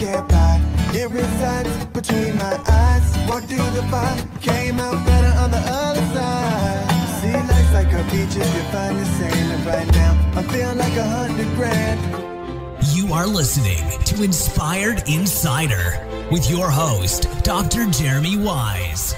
can't buy. It resides between my eyes. Walked through the fire, came out better on the other side. See, life's like a beach if you find the sand. And right now, I feel like 100 grand. You are listening to Inspired Insider with your host, Dr. Jeremy Wise.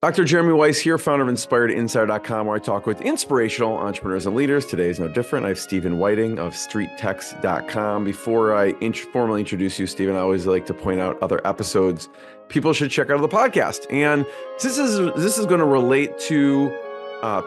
Dr. Jeremy Weiss here, founder of InspiredInsider.com, where I talk with inspirational entrepreneurs and leaders. Today is no different. I have Stephen Whiting of StreetText.com. Before I formally introduce you, Stephen, I always like to point out other episodes people should check out of the podcast. And this is going to relate to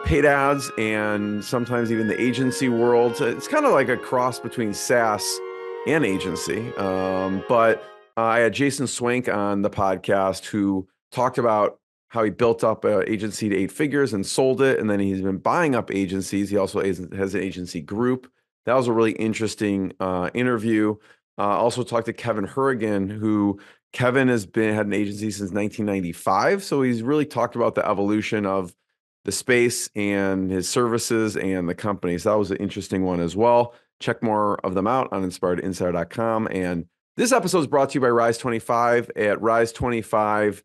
paid ads and sometimes even the agency world. It's kind of like a cross between SaaS and agency. But I had Jason Swank on the podcast who talked about how he built up an agency to 8 figures and sold it. And then he's been buying up agencies. He also has an agency group. That was a really interesting interview. Also talked to Kevin Hurrigan, who Kevin had an agency since 1995. So he's really talked about the evolution of the space and his services and the company. So that was an interesting one as well. Check more of them out on inspiredinsider.com. And this episode is brought to you by Rise25. At Rise25,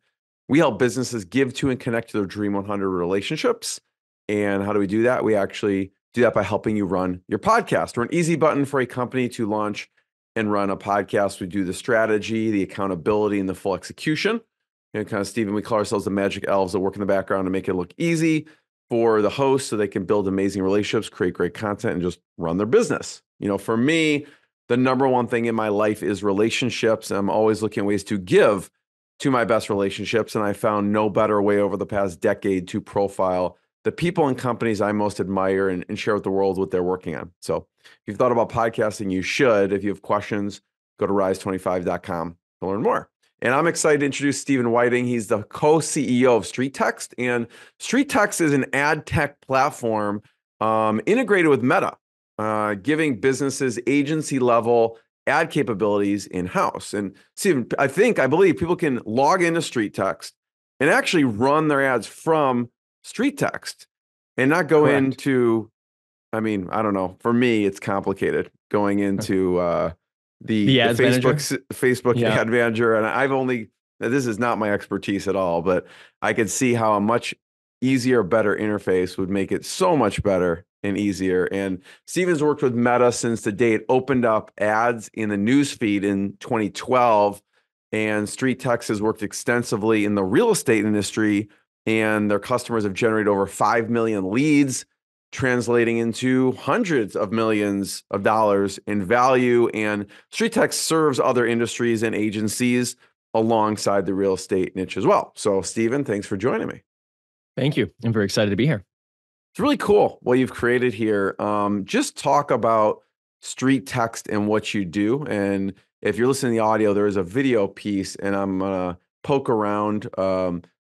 we help businesses give to and connect to their Dream 100 relationships. And how do we do that? We actually do that by helping you run your podcast. We're an easy button for a company to launch and run a podcast. We do the strategy, the accountability, and the full execution. And kind of, Stephen, we call ourselves the magic elves that work in the background to make it look easy for the host so they can build amazing relationships, create great content, and just run their business. You know, for me, the number one thing in my life is relationships. And I'm always looking at ways to give to my best relationships. And I found no better way over the past decade to profile the people and companies I most admire and share with the world what they're working on. So if you've thought about podcasting, you should. If you have questions, go to rise25.com to learn more. And I'm excited to introduce Stephen Whiting. He's the co-CEO of StreetText. And StreetText is an ad tech platform integrated with Meta, giving businesses agency level ad capabilities in-house. And Stephen, I believe people can log into StreetText and actually run their ads from StreetText and not go Correct. into, I don't know. For me, it's complicated going into the ads manager? Facebook Yeah. ad manager. And this is not my expertise at all, but I could see how a much easier, better interface would make it so much better and easier. And Stephen's worked with Meta since the day it opened up ads in the newsfeed in 2012. And StreetText has worked extensively in the real estate industry, and their customers have generated over 5 million leads, translating into hundreds of millions of dollars in value. And StreetText serves other industries and agencies alongside the real estate niche as well. So Stephen, thanks for joining me. Thank you. I'm very excited to be here. It's really cool what you've created here. Just talk about StreetText and what you do. And if you're listening to the audio, there is a video piece, and I'm going to poke around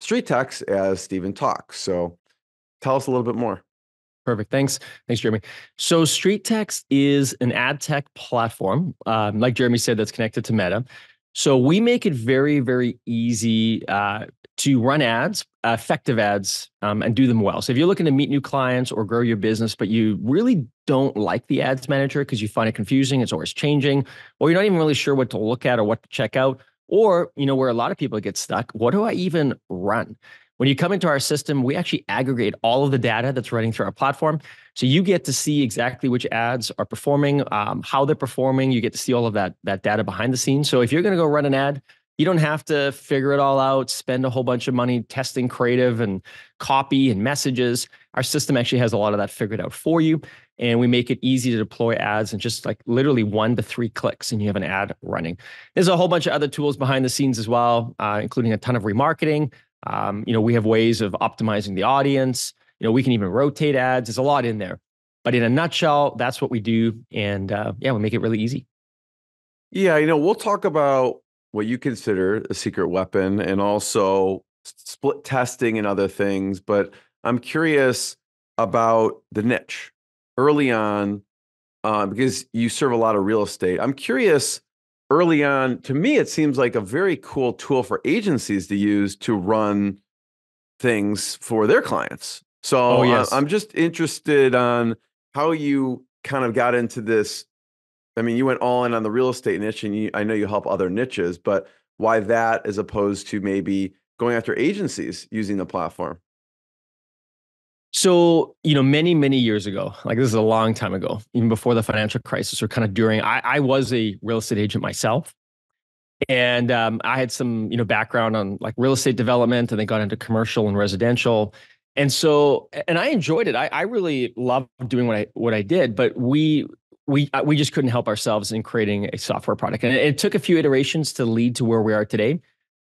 StreetText as Stephen talks. So tell us a little bit more. Perfect. Thanks, Jeremy. So StreetText is an ad tech platform, like Jeremy said, that's connected to Meta. So we make it very, very easy to run ads, effective ads, and do them well. So if you're looking to meet new clients or grow your business, but you really don't like the ads manager because you find it confusing, it's always changing, or you're not even really sure what to look at or what to check out, or where a lot of people get stuck, what do I even run? When you come into our system, we actually aggregate all of the data that's running through our platform. So you get to see exactly which ads are performing, how they're performing. You get to see all of that data behind the scenes. So if you're going to go run an ad, you don't have to figure it all out, spend a whole bunch of money testing creative and copy and messages. Our system actually has a lot of that figured out for you. And we make it easy to deploy ads in just like literally 1 to 3 clicks, and you have an ad running. There's a whole bunch of other tools behind the scenes as well, including a ton of remarketing. We have ways of optimizing the audience. We can even rotate ads. There's a lot in there. But in a nutshell, that's what we do. And we make it really easy. Yeah, we'll talk about what you consider a secret weapon and also split testing and other things. But I'm curious about the niche early on, because you serve a lot of real estate. I'm curious, early on, to me, it seems like a very cool tool for agencies to use to run things for their clients. So yes. I'm just interested on how you kind of got into this I mean, you went all in on the real estate niche, and I know you help other niches, but why that as opposed to maybe going after agencies using the platform? So, many, many years ago, like this is a long time ago, even before the financial crisis or kind of during, I was a real estate agent myself. And I had some, background on like real estate development, and then got into commercial and residential. And so, and I enjoyed it. I really loved doing what I did, but we just couldn't help ourselves in creating a software product. And it took a few iterations to lead to where we are today.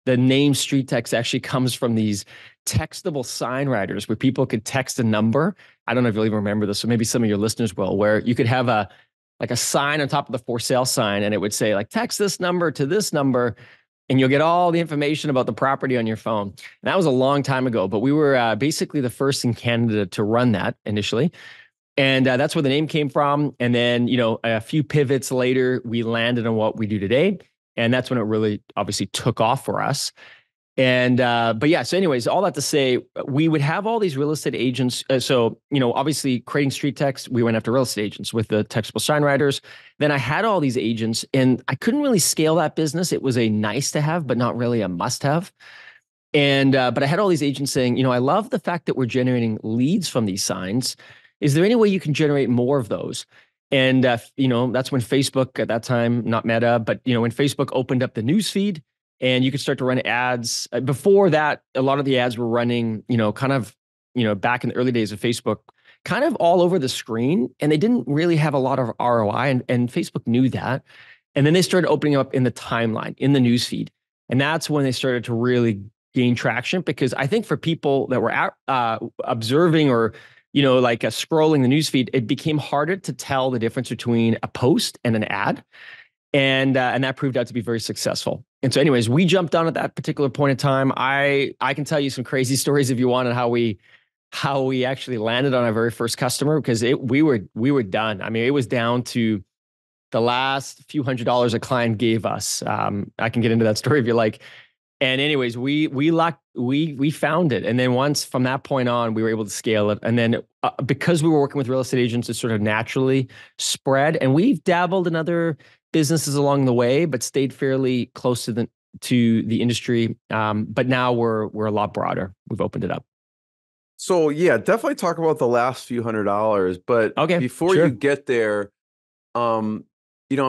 The name StreetText actually comes from these textable sign writers where people could text a number. I don't know if you'll even remember this, so maybe some of your listeners will, where you could have a sign on top of the for sale sign, and it would say like, text this number to this number, and you'll get all the information about the property on your phone. And that was a long time ago, but we were basically the first in Canada to run that initially. And that's where the name came from. And then, a few pivots later, we landed on what we do today. And that's when it really obviously took off for us. And, but yeah, so anyways, all that to say, we would have all these real estate agents. Obviously creating StreetText, we went after real estate agents with the textable sign writers. Then I had all these agents, and I couldn't really scale that business. It was a nice to have, but not really a must have. And, but I had all these agents saying, I love the fact that we're generating leads from these signs. Is there any way you can generate more of those? And, that's when Facebook at that time, not Meta, but, when Facebook opened up the news feed, and you could start to run ads. Before that, a lot of the ads were running, kind of, back in the early days of Facebook, kind of all over the screen, and they didn't really have a lot of ROI, and Facebook knew that. And then they started opening up in the timeline, in the news feed. And that's when they started to really gain traction, because I think for people that were observing or, scrolling the news feed, it became harder to tell the difference between a post and an ad. And that proved out to be very successful. And so anyways, we jumped on at that particular point in time. I can tell you some crazy stories if you want, on how we actually landed on our very first customer, because we were done. I mean, it was down to the last few $100s a client gave us. I can get into that story if you like. And anyways, we found it. And then once from that point on, we were able to scale it. And then because we were working with real estate agents, it sort of naturally spread. And we've dabbled in other businesses along the way, but stayed fairly close to the industry. But now we're a lot broader. We've opened it up. So yeah, definitely talk about the last few $100s. But okay, before sure. you get there, I'm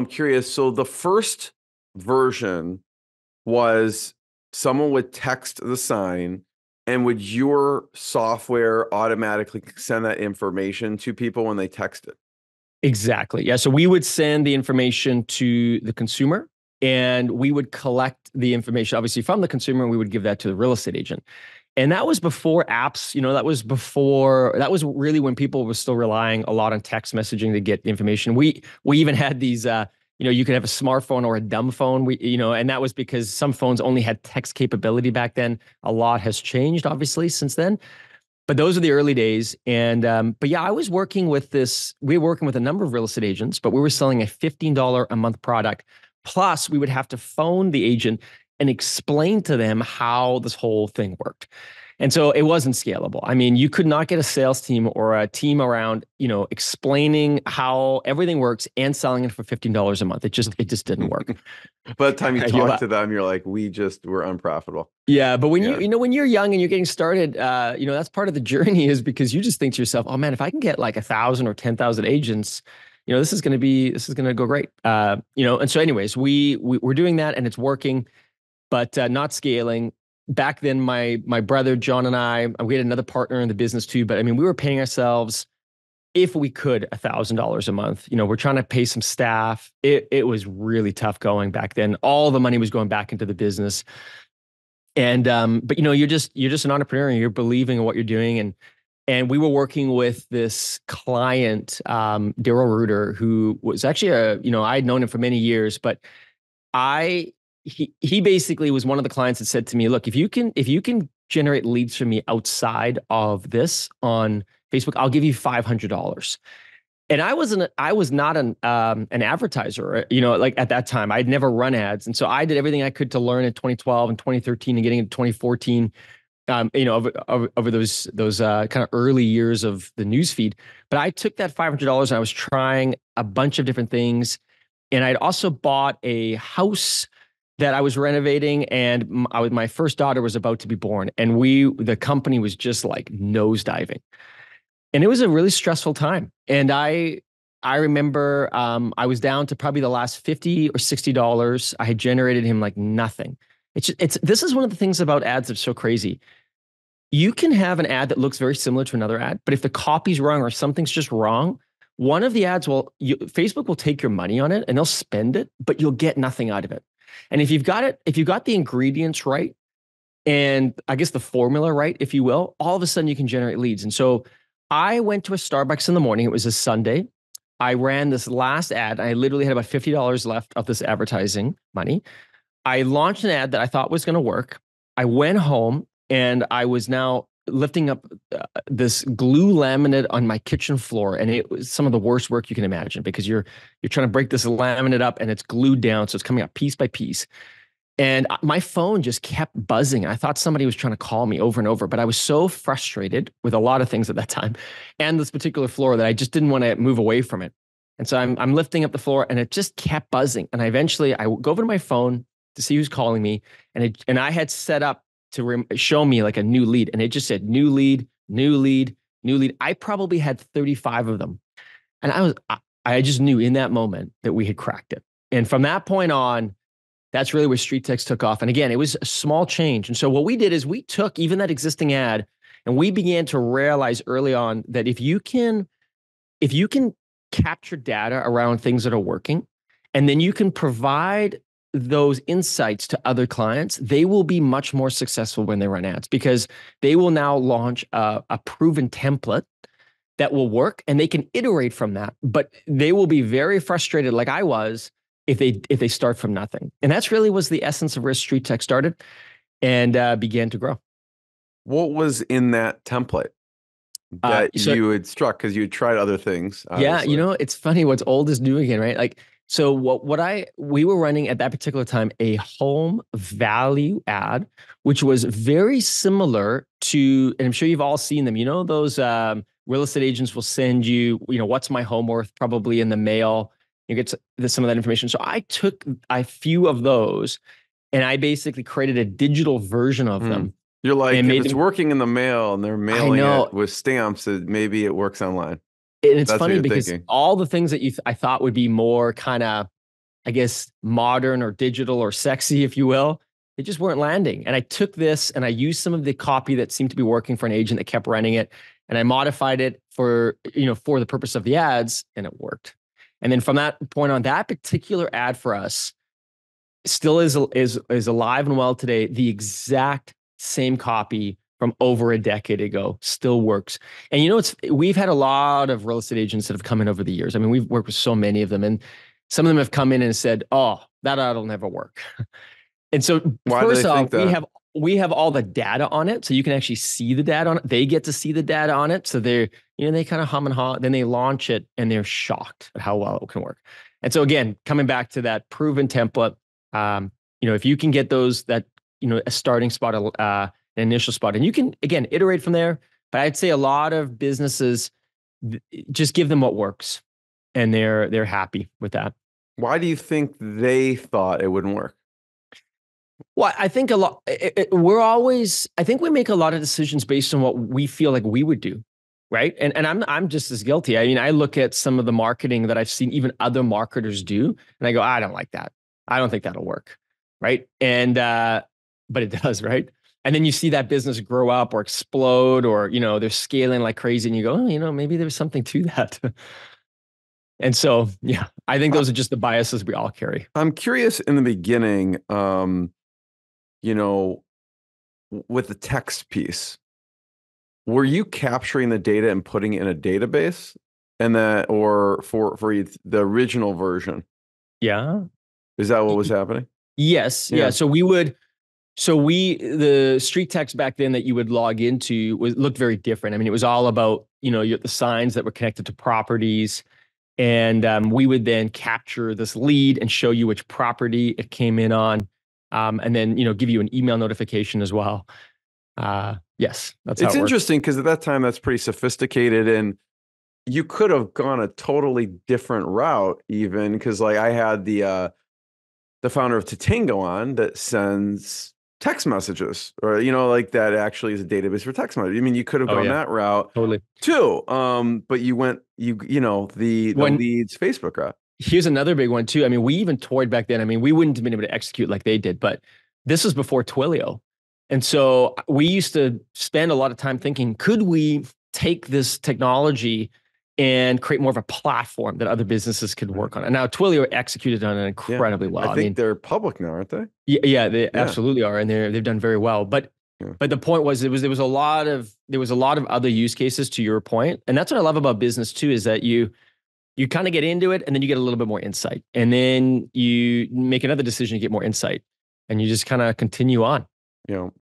curious. So the first version was someone would text the sign, and would your software automatically send that information to people when they text it? Exactly. Yeah. So we would send the information to the consumer, and we would collect the information, obviously, from the consumer, and we would give that to the real estate agent. And that was before apps, that was really when people were still relying a lot on text messaging to get information. We even had these, you could have a smartphone or a dumb phone, and that was because some phones only had text capability back then. A lot has changed, obviously, since then. But those are the early days. And, but yeah, we were working with a number of real estate agents, but we were selling a $15 a month product. Plus we would have to phone the agent and explain to them how this whole thing worked. And so it wasn't scalable. I mean, you could not get a sales team or a team around, explaining how everything works and selling it for $15 a month. It just didn't work. By the time you talk to them, you're like, we're unprofitable. Yeah. But when when you're young and you're getting started, that's part of the journey, is because you just think to yourself, oh man, if I can get like 1,000 or 10,000 agents, this is going to go great. And so anyways, we're doing that, and it's working, but not scaling. Back then, my brother, John, and I, we had another partner in the business too, but I mean, we were paying ourselves, if we could, $1,000 a month. We're trying to pay some staff. It was really tough going back then. All the money was going back into the business. And, but you're just an entrepreneur, and you're believing in what you're doing. And we were working with this client, Daryl Reuter, who was actually I'd known him for many years, but he basically was one of the clients that said to me, look, if you can generate leads for me outside of this on Facebook, I'll give you $500. And I was not an advertiser, like at that time. I'd never run ads. And so I did everything I could to learn in 2012 and 2013 and getting into 2014, over those kind of early years of the newsfeed. But I took that $500 and I was trying a bunch of different things. And I'd also bought a house that I was renovating, and my first daughter was about to be born, and the company was just like nosediving, and it was a really stressful time. And I remember I was down to probably the last $50 or $60. I had generated him like nothing. This is one of the things about ads that's so crazy. You can have an ad that looks very similar to another ad, but if the copy's wrong or something's just wrong, one of the ads Facebook will take your money on it and they'll spend it, but you'll get nothing out of it. And if you've got the ingredients right, and I guess the formula right, if you will, all of a sudden you can generate leads. And so I went to a Starbucks in the morning. It was a Sunday. I ran this last ad. I literally had about $50 left of this advertising money. I launched an ad that I thought was going to work. I went home and I was now lifting up this glue laminate on my kitchen floor, and it was some of the worst work you can imagine because you're trying to break this laminate up and it's glued down, so it's coming up piece by piece. And my phone just kept buzzing. I thought somebody was trying to call me over and over, but I was so frustrated with a lot of things at that time and this particular floor that I just didn't want to move away from it. And so I'm lifting up the floor and it just kept buzzing. And I go over to my phone to see who's calling me. And I had set up to show me like a new lead. And it just said new lead, new lead, new lead. I probably had 35 of them. And I just knew in that moment that we had cracked it. And from that point on, that's really where StreetText took off. And again, it was a small change. And so what we did is we took even that existing ad and we began to realize early on that if you can capture data around things that are working, and then you can provide those insights to other clients, they will be much more successful when they run ads because they will now launch a proven template that will work and they can iterate from that. But they will be very frustrated, like I was, if they start from nothing. And that's really was the essence of where StreetText started and began to grow. What was in that template that you had struck? Because you had tried other things. Obviously. Yeah, it's funny. What's old is new again, right? Like, so we were running at that particular time a home value ad, which was very similar to, and I'm sure you've all seen them. Those real estate agents will send you, what's my home worth, probably in the mail. You get some of that information. So I took a few of those and I basically created a digital version of them. You're like, if it's working in the mail and they're mailing it with stamps, maybe it works online. And it's funny because all the things that I thought would be more kind of, I guess, modern or digital or sexy, if you will, they just weren't landing. And I took this and I used some of the copy that seemed to be working for an agent that kept running it. And I modified it for the purpose of the ads, and it worked. And then from that point on, that particular ad for us still is alive and well today. The exact same copy from over a decade ago still works. And we've had a lot of real estate agents that have come in over the years. I mean, we've worked with so many of them, and some of them have come in and said, "Oh, that ad will never work." And so first off, we have all the data on it, so you can actually see the data on it. They get to see the data on it, so they kind of hum and haw. Then they launch it, and they're shocked at how well it can work. And so again, coming back to that proven template, if you can get a starting spot, an initial spot, and you can again iterate from there. But I'd say a lot of businesses just give them what works, and they're happy with that. Why do you think they thought it wouldn't work? Well, I think I think we make a lot of decisions based on what we feel like we would do, right? And I'm just as guilty. I mean, I look at some of the marketing that I've seen even other marketers do, and I go, I don't like that. I don't think that'll work, right? And but it does, right? And then you see that business grow up or explode, or they're scaling like crazy, and you go, oh, maybe there's something to that. And so, yeah, I think those are just the biases we all carry. I'm curious in the beginning, with the text piece, were you capturing the data and putting it in a database or for the original version? Yeah. Is that what was happening? Yes. Yeah. So the StreetText back then that you would log into looked very different. I mean, it was all about, the signs that were connected to properties. And we would then capture this lead and show you which property it came in on. And then, give you an email notification as well. Yes, that's how it works. Interesting because at that time, that's pretty sophisticated. And you could have gone a totally different route even, because like I had the founder of Tatango on that sends text messages, or like that actually is a database for text messages. I mean, you could have Oh gone yeah, that route totally. too. But you went the When leads Facebook route. Here's another big one too. I mean, we even toyed back then. I mean, we wouldn't have been able to execute like they did, but this was before Twilio. And so we used to spend a lot of time thinking, could we take this technology and create more of a platform that other businesses could work on? And now Twilio executed on it Yeah, incredibly well. I think they're public now, aren't they? Yeah, they Yeah. absolutely are, and they've done very well. But Yeah. but the point was, there was a lot of other use cases, to your point, and that's what I love about business too, is that you kind of get into it and then you get a little bit more insight, and then you make another decision to get more insight, and you just kind of continue on.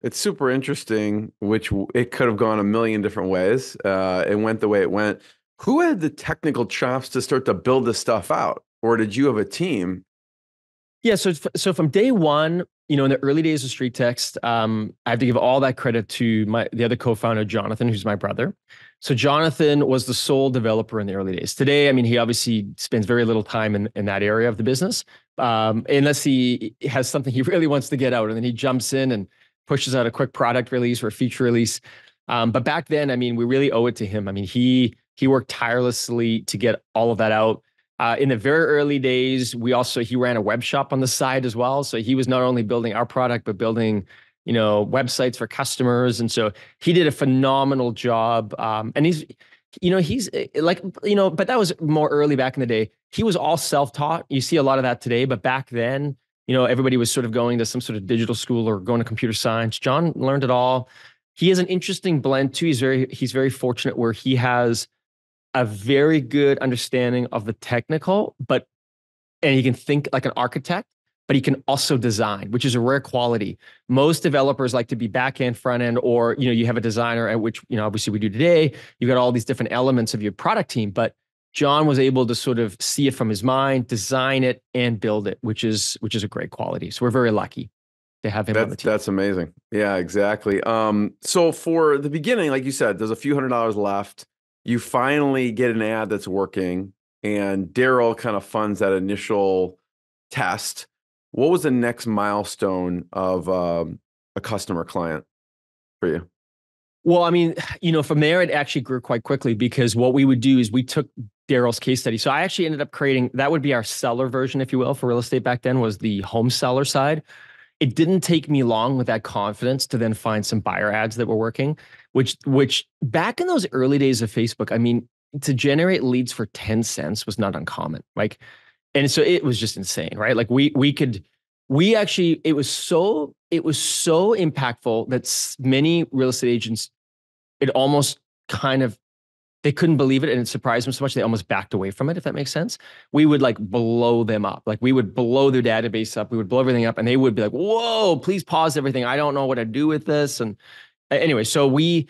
It's super interesting, which it could have gone a million different ways. It went the way it went. Who had the technical chops to start to build this stuff out? Or did you have a team? Yeah, so from day one, in the early days of StreetText, I have to give all that credit to the other co-founder, Jonathan, who's my brother. So Jonathan was the sole developer in the early days. Today, I mean, he obviously spends very little time in that area of the business, unless he has something he really wants to get out, and then he jumps in and pushes out a quick product release or a feature release. But back then, I mean, we really owe it to him. I mean, he worked tirelessly to get all of that out. In the very early days, he ran a web shop on the side as well. So he was not only building our product, but building, websites for customers. And so he did a phenomenal job. And he's but that was more early back in the day. He was all self-taught. You see a lot of that today, but back then, everybody was sort of going to some sort of digital school or going to computer science. John learned it all. He has an interesting blend too. He's very fortunate where he has a very good understanding of the technical, and he can think like an architect, but he can also design, which is a rare quality. Most developers like to be back end, front end, or you have a designer, at which obviously we do today. You got all these different elements of your product team, but John was able to sort of see it from his mind, design it, and build it, which is a great quality. So we're very lucky to have him on the team. That's amazing. Yeah, exactly. So for the beginning, like you said, there's a few $100s left. You finally get an ad that's working, and Daryl kind of funds that initial test. What was the next milestone of a customer client for you? Well, I mean, from there, it actually grew quite quickly, because what we would do is we took Daryl's case study. So I actually ended up creating, that would be our seller version, if you will, for real estate back then, was the home seller side. It didn't take me long with that confidence to then find some buyer ads that were working, which back in those early days of Facebook, I mean, to generate leads for 10 cents was not uncommon. And so it was just insane, right? Like it was so impactful that many real estate agents, it almost kind of, they couldn't believe it, and it surprised them so much they almost backed away from it, if that makes sense. We would blow them up. We would blow their database up. We would blow everything up, and they would be like, whoa, please pause everything. I don't know what to do with this. And anyway, so we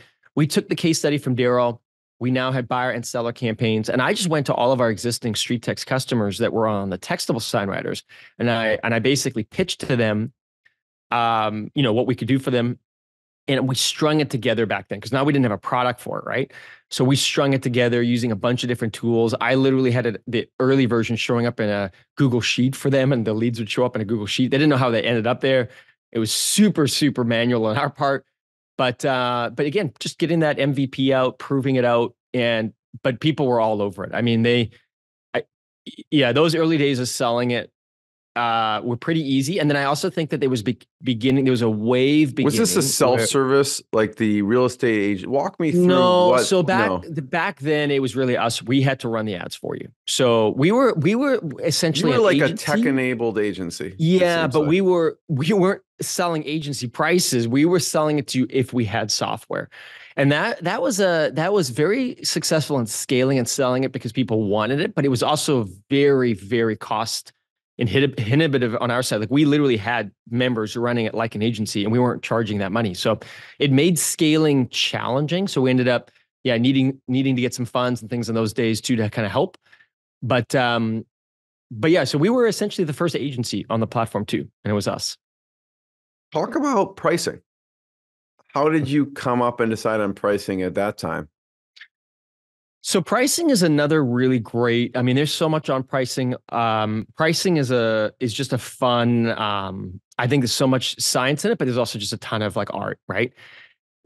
took the case study from Daryl. We now had buyer and seller campaigns. And I just went to all of our existing StreetText customers that were on the textable sign writers. And I basically pitched to them, what we could do for them. And we strung it together back then, because now we didn't have a product for it, right? So we strung it together using a bunch of different tools. I literally had the early version showing up in a Google Sheet for them, and the leads would show up in a Google Sheet. They didn't know how they ended up there. It was super, super manual on our part. But again, just getting that MVP out, proving it out, but people were all over it. I mean, those early days of selling it were pretty easy. And then I also think that there was there was a wave beginning. Was this a self-service, like the real estate agent? Walk me through. No, so back then it was really us. We had to run the ads for you. So we were essentially you were like a tech-enabled agency. Yeah, but we weren't selling agency prices. We were selling it to you if we had software. And that was very successful in scaling and selling it, because people wanted it, but it was also very, very cost inhibitive on our side. We literally had members running it like an agency, and we weren't charging that money. So it made scaling challenging. So we ended up, needing to get some funds and things in those days too, to kind of help. But yeah, so we were essentially the first agency on the platform too, and it was us. Talk about pricing. How did you come up and decide on pricing at that time? So pricing is another really great. I mean, there's so much on pricing. Pricing is just a fun. I think there's so much science in it, but there's also just a ton of like art, right?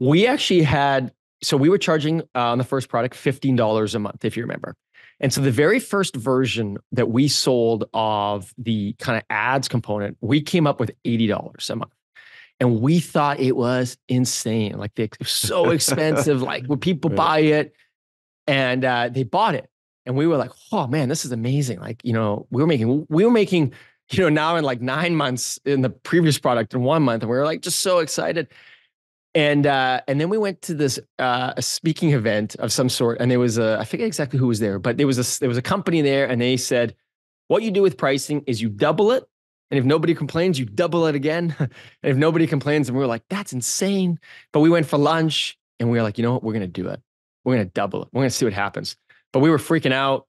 We actually had. So we were charging on the first product $15 a month, if you remember. And so the very first version that we sold of the kind of ads component, we came up with $80 a month. And we thought it was insane. Like it was so expensive. Like would people buy it? And they bought it. And we were like, oh man, this is amazing. Like, we were making, now in like 9 months in the previous product in 1 month. And we were like, just so excited. And then we went to this a speaking event of some sort. And there was I forget exactly who was there, but there was a company there and they said, what you do with pricing is you double it. And if nobody complains, you double it again. And if nobody complains, and we were like, that's insane. But we went for lunch and we were like, you know what? We're going to do it. We're going to double it. We're going to see what happens. But we were freaking out.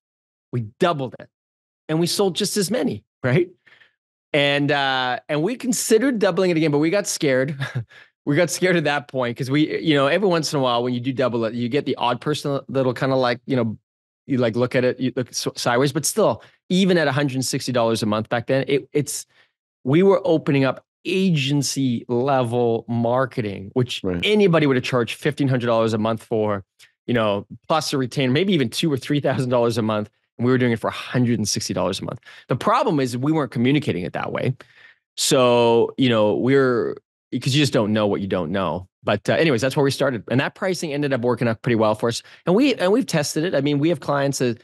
We doubled it and we sold just as many, right? And we considered doubling it again, but we got scared. We got scared at that point because every once in a while when you do double it, you get the odd person that'll kind of like, you like look at it, you look sideways, but still, even at $160 a month back then, we were opening up agency level marketing, which anybody would have charged $1,500 a month for, plus a retainer, maybe even $2,000 or $3,000 a month. And we were doing it for $160 a month. The problem is we weren't communicating it that way. So, because you just don't know what you don't know. But anyways, that's where we started. And that pricing ended up working out pretty well for us. And we've tested it. I mean, we have clients that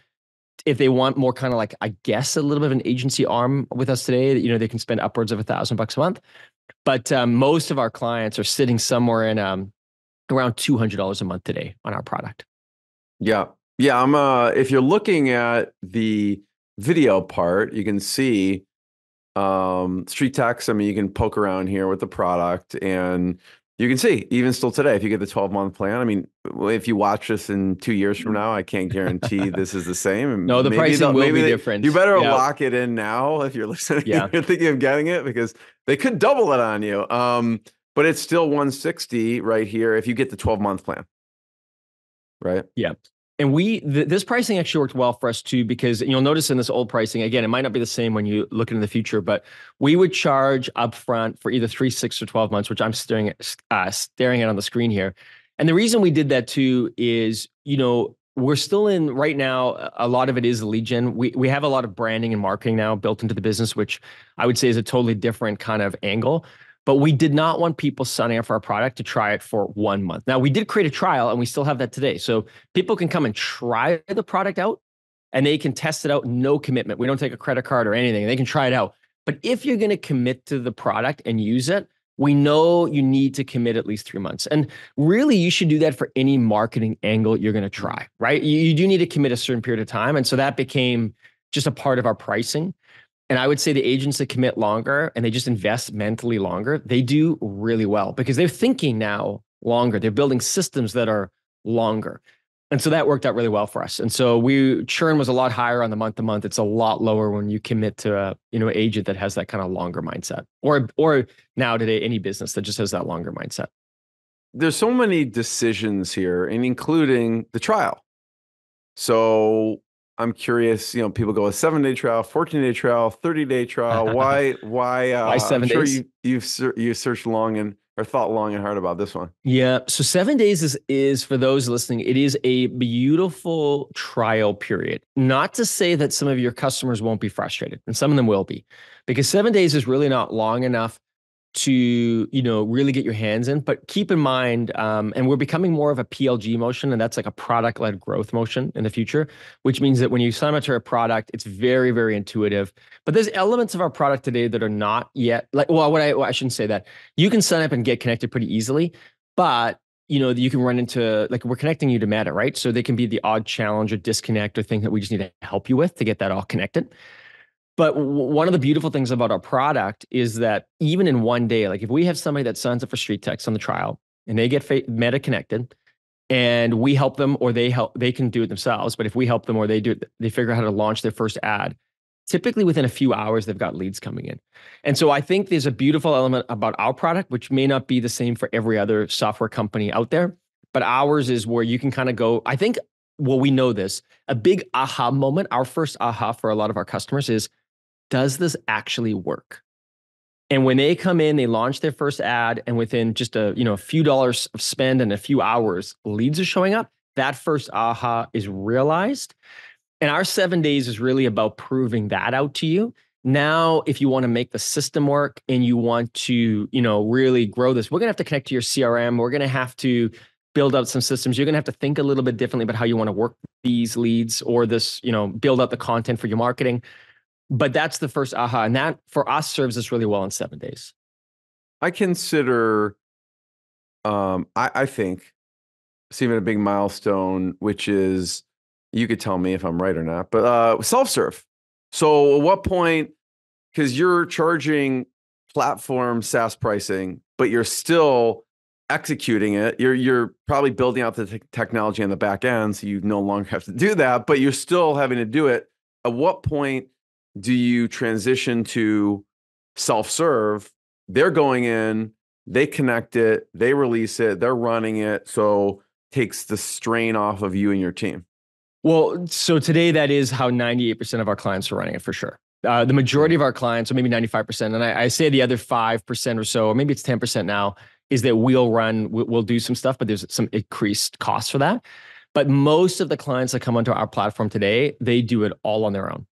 if they want more kind of like, I guess, a little bit of an agency arm with us today, they can spend upwards of $1,000 a month. But most of our clients are sitting somewhere in around $200 a month today on our product. Yeah. Yeah. If you're looking at the video part, you can see StreetText. I mean, you can poke around here with the product and you can see even still today, if you get the 12-month plan, I mean, if you watch this in 2 years from now, I can't guarantee this is the same. No, the pricing will be different. You better lock it in now if you're listening. Yeah. You're thinking of getting it because they could double it on you. But it's still $160 right here if you get the 12-month plan. Right? Yeah. And this pricing actually worked well for us too, because you'll notice in this old pricing, again, it might not be the same when you look into the future, but we would charge upfront for either 3, 6, or 12 months, which I'm staring at on the screen here. And the reason we did that too is, we're still in right now, a lot of it is lead gen. We have a lot of branding and marketing now built into the business, which I would say is a totally different kind of angle. But we did not want people signing up for our product to try it for 1 month. Now, we did create a trial and we still have that today. So people can come and try the product out and they can test it out, no commitment. We don't take a credit card or anything. They can try it out. But if you're going to commit to the product and use it, we know you need to commit at least 3 months. And really, you should do that for any marketing angle you're going to try, right? You do need to commit a certain period of time. And so that became just a part of our pricing. And I would say the agents that commit longer and they just invest mentally longer, they do really well because they're thinking now longer. They're building systems that are longer. And so that worked out really well for us. And so churn was a lot higher on the month to month. It's a lot lower when you commit to an agent that has that kind of longer mindset or now today, any business that just has that longer mindset. There's so many decisions here and including the trial. So I'm curious, people go a 7-day trial, 14-day trial, 30-day trial. Why 7 days? I'm sure you've searched long or thought long and hard about this one. Yeah. So 7 days is for those listening, it is a beautiful trial period. Not to say that some of your customers won't be frustrated, and some of them will be, because 7 days is really not long enough to, really get your hands in. But keep in mind, and we're becoming more of a PLG motion, and that's like a product-led growth motion in the future, which means that when you sign up to a product, it's very, very intuitive. But there's elements of our product today that are not yet I shouldn't say that. You can sign up and get connected pretty easily, but you can run into, like, we're connecting you to Meta, right? So they can be the odd challenge or disconnect or thing that we just need to help you with to get that all connected. But one of the beautiful things about our product is that even in 1 day, like if we have somebody that signs up for StreetText on the trial and they get Meta connected and we help them or they can do it themselves. But if we help them or they do it, they figure out how to launch their first ad. Typically within a few hours, they've got leads coming in. And so I think there's a beautiful element about our product, which may not be the same for every other software company out there, but ours is where you can kind of go. I think well, we know this, a big aha moment, our first aha for a lot of our customers is, does this actually work? And when they come in, they launch their first ad, and within just a few dollars of spend and a few hours, leads are showing up. That first aha is realized. And our 7 days is really about proving that out to you. Now, if you want to make the system work and you want to, really grow this, we're going to have to connect to your CRM. We're going to have to build out some systems. You're going to have to think a little bit differently about how you want to work these leads or this, build out the content for your marketing. But that's the first aha. And that for us serves us really well in 7 days. I consider, I think, Stephen, a big milestone, which is, you could tell me if I'm right or not, but self-serve. So at what point, because you're charging platform SaaS pricing, but you're still executing it. You're probably building out the technology on the back end, so you no longer have to do that, but you're still having to do it. At what point do you transition to self-serve? They're going in, they connect it, they release it, they're running it, so takes the strain off of you and your team. Well, so today that is how 98% of our clients are running it for sure. The majority of our clients, or maybe 95%, and I say the other 5% or so, or maybe it's 10% now, is that we'll do some stuff, but there's some increased costs for that. But most of the clients that come onto our platform today, they do it all on their own.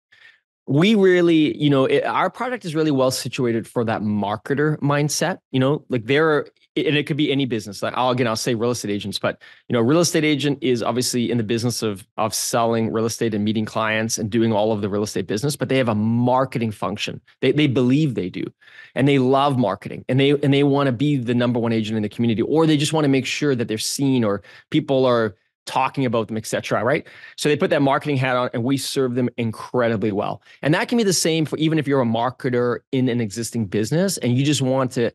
We really, our product is really well situated for that marketer mindset, and it could be any business. Like I'll say real estate agents, but real estate agent is obviously in the business of selling real estate and meeting clients and doing all of the real estate business, but they have a marketing function. They believe they do, and they love marketing, and they want to be the number one agent in the community, or they just want to make sure that they're seen or people are talking about them, et cetera, right? So they put that marketing hat on and we serve them incredibly well. And that can be the same for even if you're a marketer in an existing business and you just want to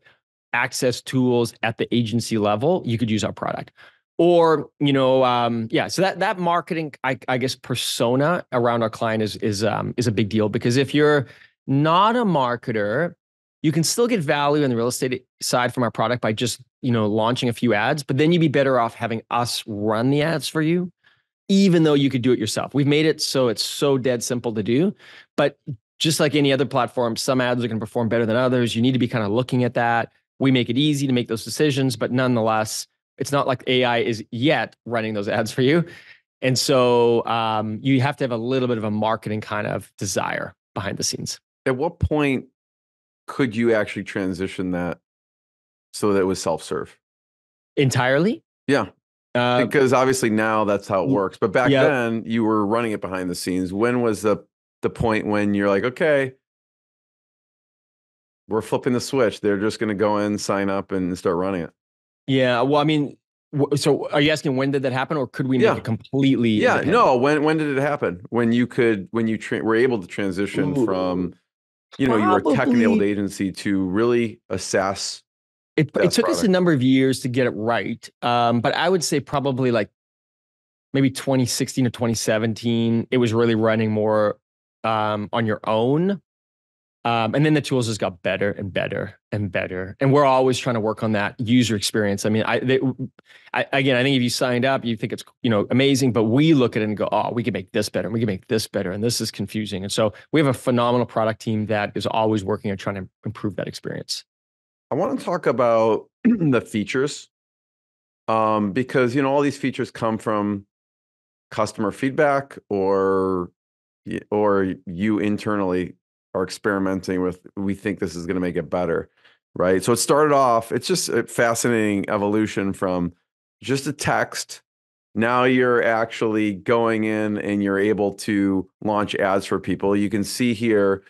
access tools at the agency level, you could use our product. Or, so that marketing, I guess, persona around our client is a big deal, because if you're not a marketer, you can still get value on the real estate side from our product by just, launching a few ads, but then you'd be better off having us run the ads for you, even though you could do it yourself. We've made it so it's so dead simple to do, but just like any other platform, some ads are going to perform better than others. You need to be kind of looking at that. We make it easy to make those decisions, but nonetheless, it's not like AI is yet running those ads for you. And so you have to have a little bit of a marketing kind of desire behind the scenes. At what point could you actually transition that so that it was self-serve? Entirely? Yeah. Because obviously now that's how it works. But back then you were running it behind the scenes. When was the point when you're like, okay, we're flipping the switch. They're just going to go in, sign up, and start running it? Yeah. Well, I mean, so are you asking when did that happen, or could we make it completely? Yeah. No. When did it happen? When you were able to transition from, you were a tech-enabled agency to really a SaaS. It took us a number of years to get it right. But I would say probably like maybe 2016 or 2017, it was really running more on your own. And then the tools just got better and better and better. And we're always trying to work on that user experience. I mean, I think if you signed up, you think it's, amazing, but we look at it and go, oh, we can make this better, and we can make this better, and this is confusing. And so we have a phenomenal product team that is always working on trying to improve that experience. I want to talk about the features, because, all these features come from customer feedback or you internally are experimenting with, we think this is going to make it better, right? So it started off, it's just a fascinating evolution from just a text. Now you're actually going in and you're able to launch ads for people. You can see here,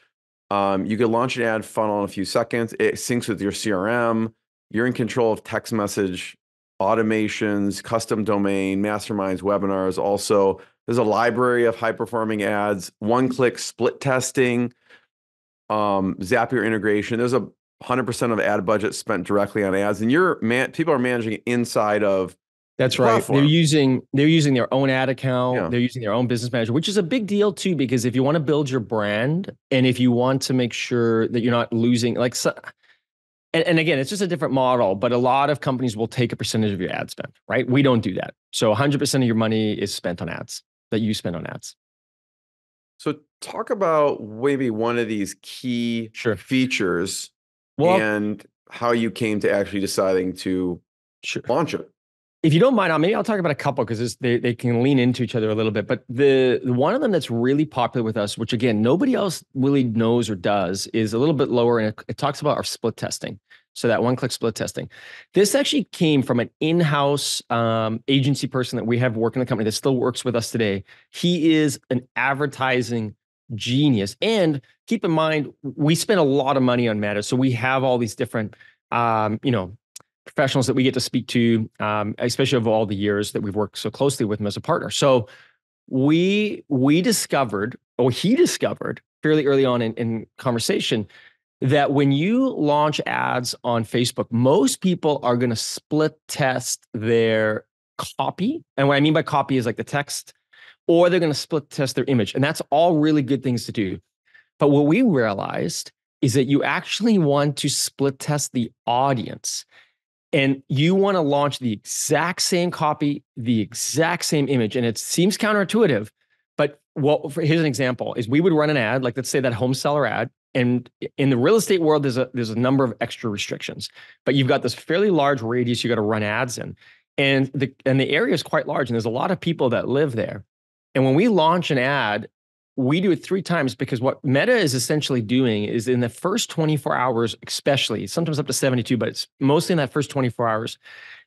you can launch an ad funnel in a few seconds. It syncs with your CRM. You're in control of text message, automations, custom domain, masterminds, webinars. Also, there's a library of high-performing ads, one-click split testing, Zapier integration. There's 100% of ad budget spent directly on ads, and people are managing it inside of. That's right. Platform. They're using their own ad account. Yeah. They're using their own business manager, which is a big deal too, because if you want to build your brand and if you want to make sure that you're not losing, And again, it's just a different model, but a lot of companies will take a percentage of your ad spend, right? We don't do that. So 100% of your money is spent on ads that you spend on ads. So talk about maybe one of these key Sure. features Well, and how you came to actually deciding to sure. launch it. If you don't mind, maybe I'll talk about a couple because they can lean into each other a little bit. But the one of them that's really popular with us, which again, nobody else really knows or does, is a little bit lower. And it talks about our split testing. So that one-click split testing. This actually came from an in-house agency person that we have working in the company that still works with us today. He is an advertising genius. And keep in mind, we spend a lot of money on Meta. So we have all these different, professionals that we get to speak to, especially over all the years that we've worked so closely with him as a partner. So we discovered, or he discovered fairly early on in conversation, that when you launch ads on Facebook, most people are going to split test their copy. And what I mean by copy is like the text, or they're going to split test their image. And that's all really good things to do. But what we realized is that you actually want to split test the audience. And you want to launch the exact same copy, the exact same image. And it seems counterintuitive, but here's an example, is we would run an ad, like let's say that home seller ad. And in the real estate world, there's a number of extra restrictions, but you've got this fairly large radius you got to run ads in. And the area is quite large, and there's a lot of people that live there. And when we launch an ad, we do it 3 times, because what Meta is essentially doing is in the first 24 hours, especially, sometimes up to 72, but it's mostly in that first 24 hours,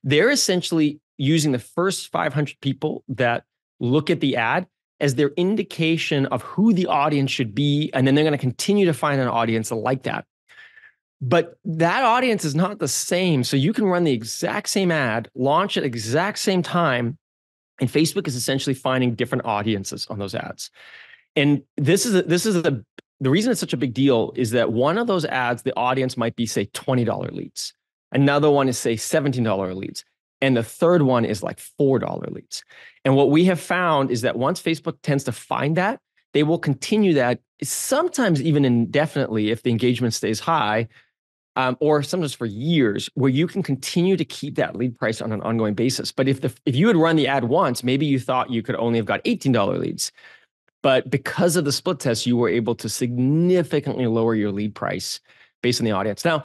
they're essentially using the first 500 people that look at the ad as their indication of who the audience should be. And then they're going to continue to find an audience like that. But that audience is not the same. So you can run the exact same ad, launch at the exact same time, and Facebook is essentially finding different audiences on those ads. And this is the reason it's such a big deal is that one of those ads, the audience might be, say, $20 leads. Another one is, say, $17 leads. And the third one is like $4 leads. And what we have found is that once Facebook tends to find that, they will continue that, sometimes even indefinitely if the engagement stays high, or sometimes for years, where you can continue to keep that lead price on an ongoing basis. But if you had run the ad once, maybe you thought you could only have got $18 leads. But because of the split test, you were able to significantly lower your lead price based on the audience. Now,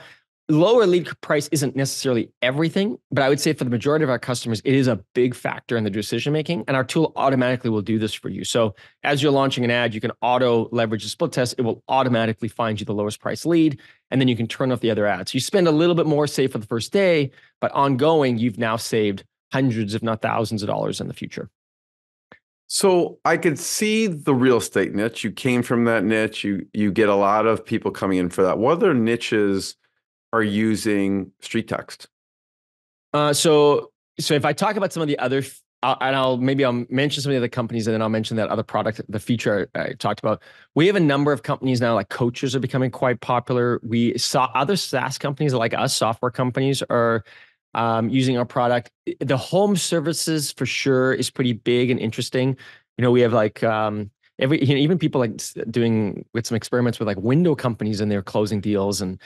lower lead price isn't necessarily everything, but I would say for the majority of our customers, it is a big factor in the decision-making, and our tool automatically will do this for you. So as you're launching an ad, you can auto leverage the split test. It will automatically find you the lowest price lead, and then you can turn off the other ads. You spend a little bit more, say, for the first day, but ongoing, you've now saved hundreds, if not thousands of dollars in the future. So I could see the real estate niche. You came from that niche. You get a lot of people coming in for that. What other niches are using StreetText? So if I talk about some of the other, I'll mention some of the other companies, and then I'll mention that other product, the feature I talked about. We have a number of companies now, like coaches are becoming quite popular. We saw other SaaS companies like us, software companies, are using our product. The home services for sure is pretty big and interesting. We have like even people like doing with some experiments with like window companies, and they're closing deals, and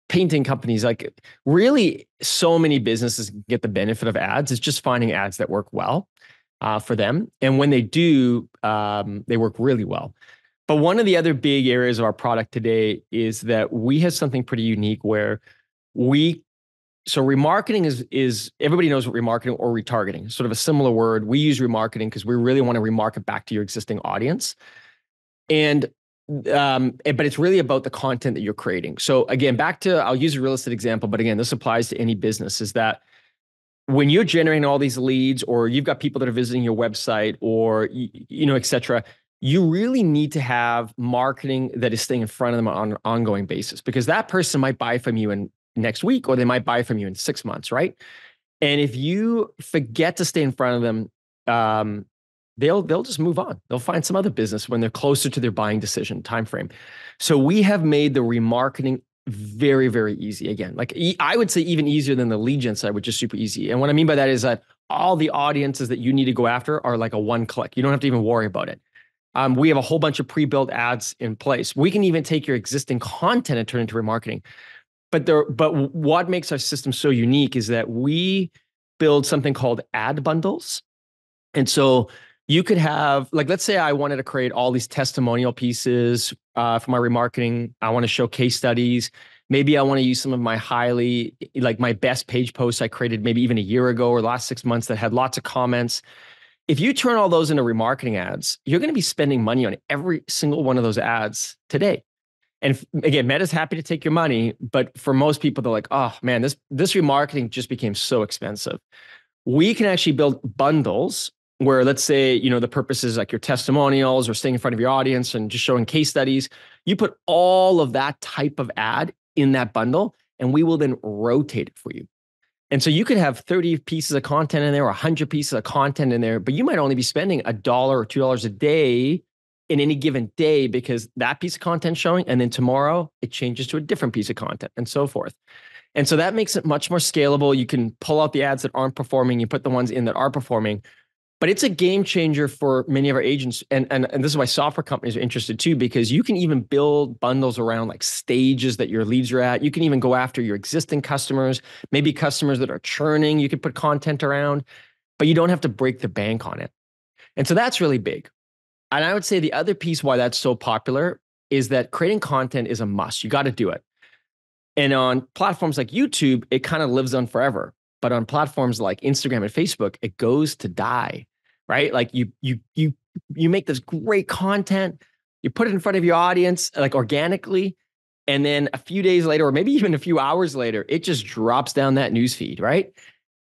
painting companies. Like really, so many businesses get the benefit of ads. It's just finding ads that work well for them, and when they do, they work really well. But one of the other big areas of our product today is that we have something pretty unique where so remarketing is everybody knows what remarketing or retargeting, sort of a similar word. We use remarketing because we really want to remarket back to your existing audience. But it's really about the content that you're creating. So again, I'll use a real estate example, but again, this applies to any business, is that when you're generating all these leads, or you've got people that are visiting your website, or, et cetera, you really need to have marketing that is staying in front of them on an ongoing basis, because that person might buy from you in next week, or they might buy from you in 6 months, right? And if you forget to stay in front of them, they'll just move on. They'll find some other business when they're closer to their buying decision timeframe. So we have made the remarketing very, very easy. Again, like I would say even easier than the lead gen side, which is super easy. And what I mean by that is that all the audiences that you need to go after are like a one click. You don't have to even worry about it. We have a whole bunch of pre-built ads in place. We can even take your existing content and turn it into remarketing. but what makes our system so unique is that we build something called ad bundles. And so you could have, like, let's say I wanted to create all these testimonial pieces for my remarketing. I want to show case studies. Maybe I want to use some of my my best page posts I created maybe even a year ago or last 6 months that had lots of comments. If you turn all those into remarketing ads, you're going to be spending money on every single one of those ads today. And again, Meta's happy to take your money, but for most people, they're like, oh man, this remarketing just became so expensive. We can actually build bundles where, let's say, the purpose is like your testimonials or staying in front of your audience and just showing case studies. You put all of that type of ad in that bundle, and we will then rotate it for you. And so you could have 30 pieces of content in there or 100 pieces of content in there, but you might only be spending $1 or $2 a day in any given day because that piece of content showing, and then tomorrow it changes to a different piece of content and so forth. And so that makes it much more scalable. You can pull out the ads that aren't performing, you put the ones in that are performing. But it's a game changer for many of our agents. And this is why software companies are interested too, because you can even build bundles around like stages that your leads are at. You can even go after your existing customers, maybe customers that are churning, you could put content around, but you don't have to break the bank on it. And so that's really big. And I would say the other piece why that's so popular is that creating content is a must. You got to do it. And on platforms like YouTube, it kind of lives on forever. But on platforms like Instagram and Facebook, it goes to die, right? Like you make this great content, you put it in front of your audience like organically, and then a few days later, or maybe even a few hours later, it just drops down that newsfeed, right?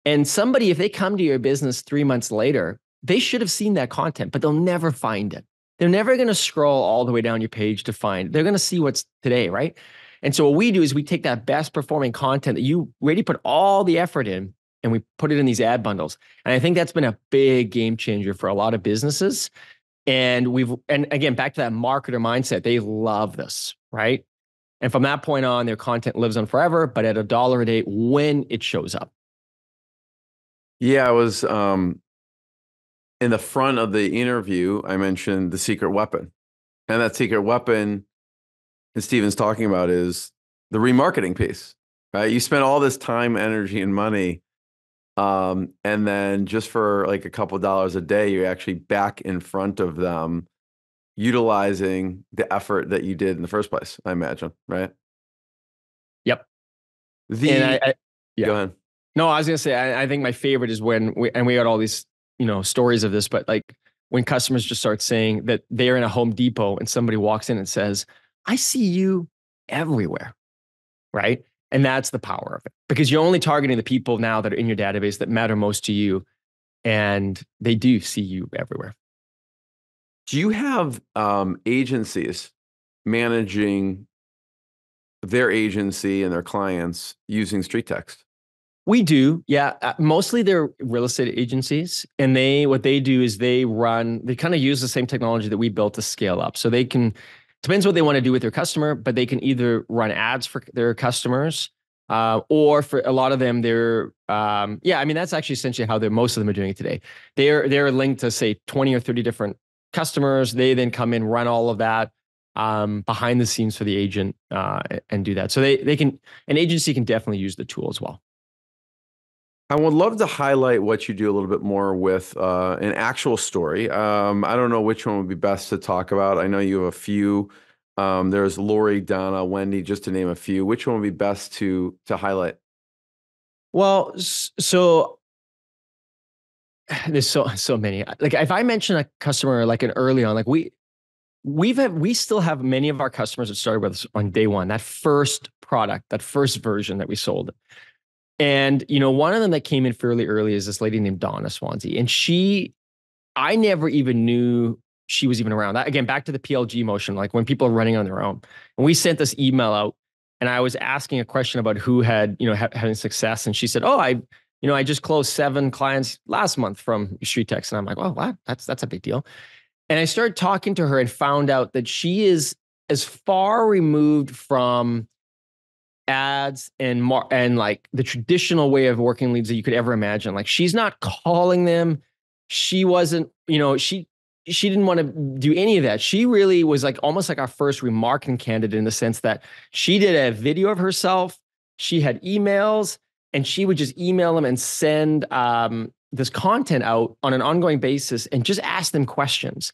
And somebody, if they come to your business 3 months later, they should have seen that content, but they'll never find it. They're never going to scroll all the way down your page to find it. They're going to see what's today, right? And so what we do is we take that best performing content that you already put all the effort in, and we put it in these ad bundles. And I think that's been a big game changer for a lot of businesses. And again, back to that marketer mindset, they love this, right? And from that point on, their content lives on forever, but at $1 a day when it shows up. Yeah, I was in the front of the interview, I mentioned the secret weapon. And that secret weapon that Steven's talking about is the remarketing piece, right? You spend all this time, energy, and money, and then just for like a couple of dollars a day, you're actually back in front of them, utilizing the effort that you did in the first place, I imagine, right? Yep. Yeah. Go ahead. No, I was going to say, I think my favorite is when we got all these, stories of this, but like when customers just start saying that they're in a Home Depot and somebody walks in and says, I see you everywhere, right? And that's the power of it, because you're only targeting the people now that are in your database that matter most to you, and they do see you everywhere. Do you have agencies managing their agency and their clients using StreetText? We do, yeah. Mostly they're real estate agencies, and what they do is they kind of use the same technology that we built to scale up. So they can, depends what they want to do with their customer, but they can either run ads for their customers, or for a lot of them, that's actually essentially how most of them are doing it today. They're linked to say 20 or 30 different customers. They then come in, run all of that behind the scenes for the agent and do that. So an agency can definitely use the tool as well. I would love to highlight what you do a little bit more with an actual story. I don't know which one would be best to talk about. I know you have a few. There's Lori, Donna, Wendy, just to name a few. Which one would be best to highlight? Well, so there's so many. Like if I mention a customer like early on, like we still have many of our customers that started with us on day one, that first product, that first version that we sold. And, one of them that came in fairly early is this lady named Donna Swansea. And I never even knew she was even around. That, again, back to the PLG motion, like when people are running on their own. And we sent this email out, and I was asking a question about who had, having success. And she said, oh, I just closed 7 clients last month from StreetText. And I'm like, oh, wow, that's a big deal. And I started talking to her and found out that she is as far removed from ads and like the traditional way of working leads that you could ever imagine. Like she's not calling them. She wasn't, she didn't want to do any of that. She really was like almost like our first remarketing candidate in the sense that she did a video of herself she had emails, and she would just email them and send this content out on an ongoing basis and just ask them questions.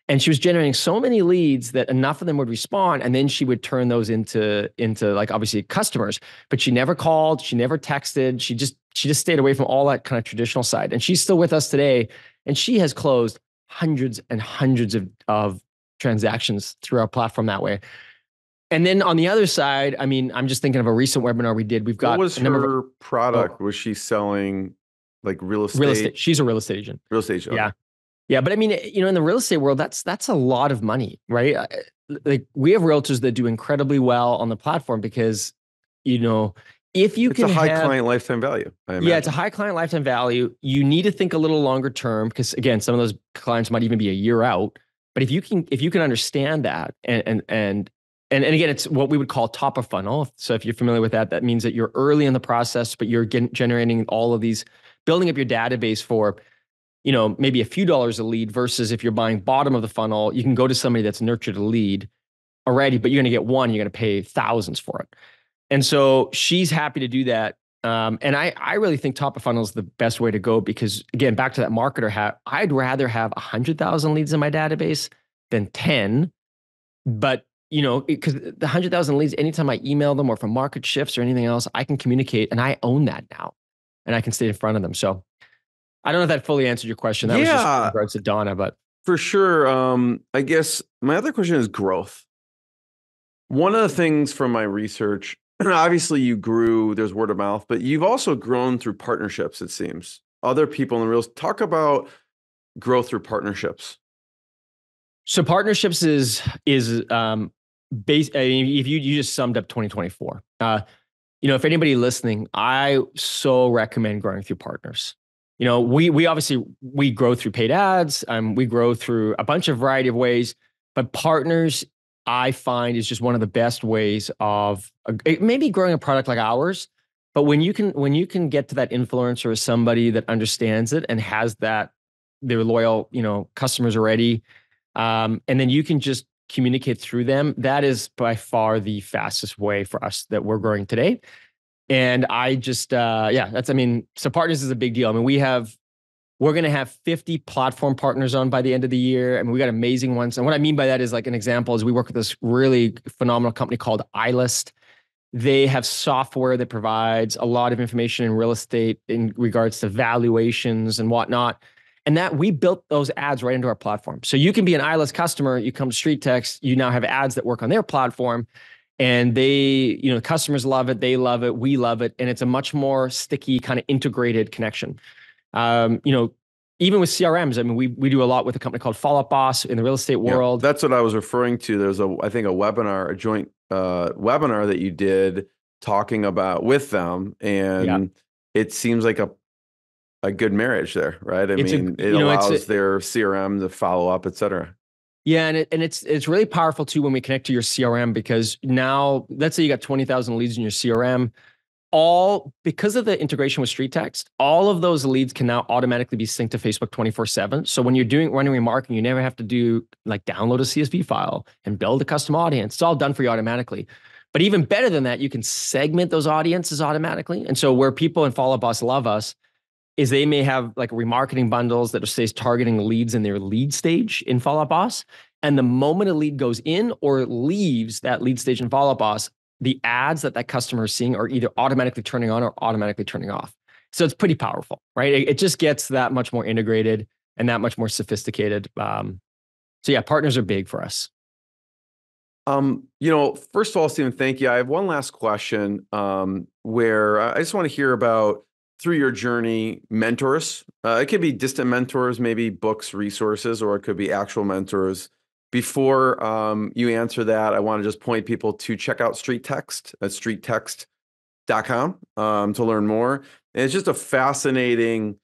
And she was generating so many leads that enough of them would respond, and then she would turn those into like obviously customers. But she never called, she never texted, she just stayed away from all that kind of traditional side. And she's still with us today, and she has closed hundreds and hundreds of transactions through our platform that way. And then on the other side, I mean, I'm just thinking of a recent webinar we did. We've got what was her product? Was she selling like real estate? Real estate. She's a real estate agent. Real estate agent. Yeah. Yeah, but I mean, in the real estate world, that's a lot of money, right? Like we have realtors that do incredibly well on the platform because, if you can it's a high have, client lifetime value. Yeah, it's a high client lifetime value. You need to think a little longer term because again, some of those clients might even be a year out. But if you can understand that and again, it's what we would call top of funnel. So if you're familiar with that, that means that you're early in the process, but you're generating all of these, building up your database for maybe a few dollars a lead versus if you're buying bottom of the funnel, you can go to somebody that's nurtured a lead already, but you're going to get one, you're going to pay thousands for it. And so she's happy to do that. And I really think top of funnel is the best way to go because again, back to that marketer hat, I'd rather have 100,000 leads in my database than 10, but because the 100,000 leads, anytime I email them or from market shifts or anything else, I can communicate and I own that now and I can stay in front of them. So I don't know if that fully answered your question. That was just in regards to Donna, but for sure. I guess my other question is growth. One of the things from my research, obviously you grew, there's word of mouth, but you've also grown through partnerships, it seems. Other people in the real, talk about growth through partnerships. So partnerships is based, if you just summed up 2024. If anybody listening, I so recommend growing through partners. We obviously grow through paid ads, we grow through a bunch of variety of ways, but partners I find is just one of the best ways of maybe growing a product like ours. But when you can get to that influencer as somebody that understands it and has that, their loyal, customers already, and then you can just communicate through them. That is by far the fastest way for us that we're growing today. And I just, so partners is a big deal. I mean, we're going to have 50 platform partners on by the end of the year. I mean, we got amazing ones. And what I mean by that is like an example is we work with this really phenomenal company called iList. They have software that provides a lot of information in real estate in regards to valuations and whatnot. And that we built those ads right into our platform. So you can be an iList customer, you come to StreetText, you now have ads that work on their platform. And they, customers love it, they love it, we love it. And it's a much more sticky kind of integrated connection. Even with CRMs, I mean, we do a lot with a company called Follow Up Boss in the real estate world. Yeah, that's what I was referring to. There's I think a webinar, a joint webinar that you did talking about with them. And it seems like a good marriage there, right? I mean, it allows their CRM to follow up, et cetera. Yeah, and it's really powerful too when we connect to your CRM because now, let's say you got 20,000 leads in your CRM, because of the integration with StreetText, all of those leads can now automatically be synced to Facebook 24/7. So when you're running remarketing, you never have to download a CSV file and build a custom audience. It's all done for you automatically. But even better than that, you can segment those audiences automatically. And so where people in Follow Up Boss love us is they may have like remarketing bundles that stays targeting leads in their lead stage in Follow Up Boss. And the moment a lead goes in or leaves that lead stage in Follow Up Boss, the ads that customer is seeing are either automatically turning on or automatically turning off. So it's pretty powerful, right? It just gets that much more integrated and that much more sophisticated. So yeah, partners are big for us. First of all, Stephen, thank you. I have one last question where I just want to hear about, through your journey, mentors. It could be distant mentors, maybe books, resources, or it could be actual mentors. Before you answer that, I want to just point people to check out StreetText at StreetText.com to learn more. And it's just a fascinating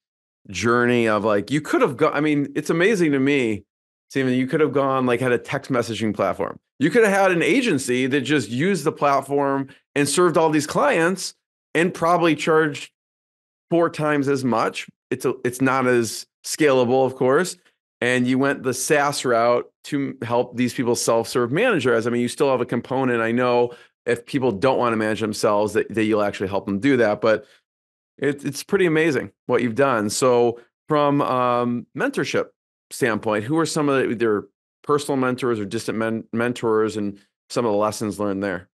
journey of you could have gone, I mean, it's amazing to me, Stephen, you could have gone had a text messaging platform. You could have had an agency that just used the platform and served all these clients and probably charged 4 times as much. It's not as scalable, of course. And you went the SaaS route to help these people self-serve manage. I mean, you still have a component, I know, if people don't want to manage themselves, that you'll actually help them do that. But it's pretty amazing what you've done. So from mentorship standpoint, who are some of either personal mentors or distant mentors, and some of the lessons learned there?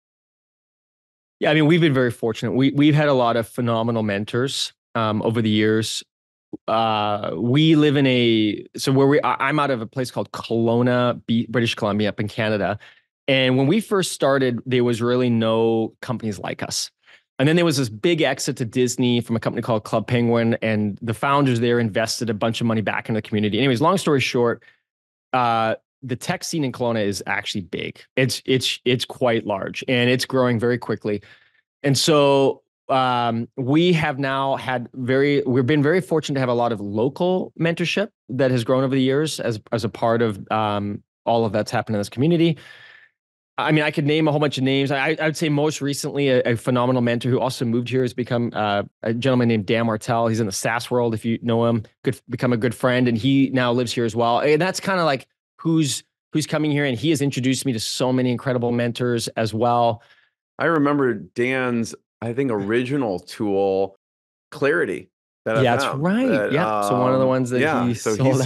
Yeah, I mean, we've been very fortunate. We've had a lot of phenomenal mentors over the years. We live in I'm out of a place called Kelowna, British Columbia, up in Canada. And when we first started, there was really no companies like us. And then there was this big exit to Disney from a company called Club Penguin, and the founders there invested a bunch of money back into the community. Anyways, long story short, the tech scene in Kelowna is actually big. It's quite large, and it's growing very quickly. And so we have now we've been very fortunate to have a lot of local mentorship that has grown over the years as a part of all of that's happened in this community. I mean, I could name a whole bunch of names. I would say most recently a phenomenal mentor who also moved here has become a gentleman named Dan Martell. He's in the SaaS world. If you know him, could become a good friend, and he now lives here as well. And that's kind of like who's coming here, and he has introduced me to so many incredible mentors as well. I remember Dan's, I think, original tool, Clarity. That's right. So one of the ones that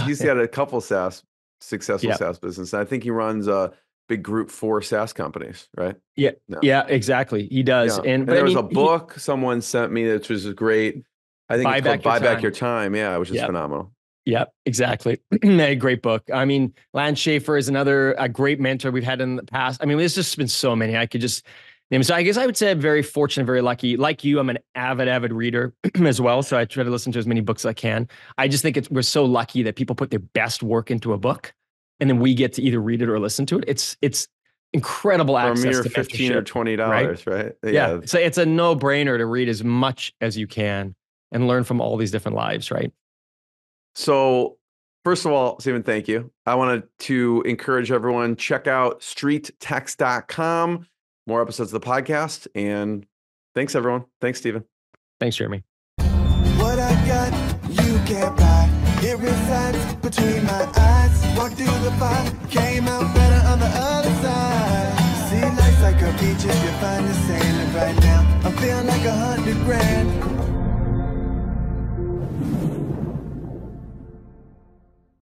he's got a couple successful SaaS business. I think he runs a big group for SaaS companies, right? Yeah, yeah, exactly. He does. Yeah. And there was a book someone sent me that was great. I think it's called Buy Back Your Time. Yeah, which is phenomenal. Yep, exactly. A great book. I mean, Lance Schaefer is a great mentor we've had in the past. I mean, there's just been so many. I could just name. So I guess I would say I'm very fortunate, very lucky. Like you, I'm an avid reader as well. So I try to listen to as many books as I can. I just think we're so lucky that people put their best work into a book, and then we get to either read it or listen to it. It's incredible access to $15 or $20, right? Yeah. So it's a no-brainer to read as much as you can and learn from all these different lives, right? So first of all, Stephen, thank you. I wanted to encourage everyone, check out StreetText.com, more episodes of the podcast. And thanks, everyone. Thanks, Stephen. Thanks, Jeremy. What I got, you can't buy. It resides between my eyes. Walked through the fire, came out better on the other side. See, life's like a beach if you find the sailing right now. I'm feeling like $100 grand.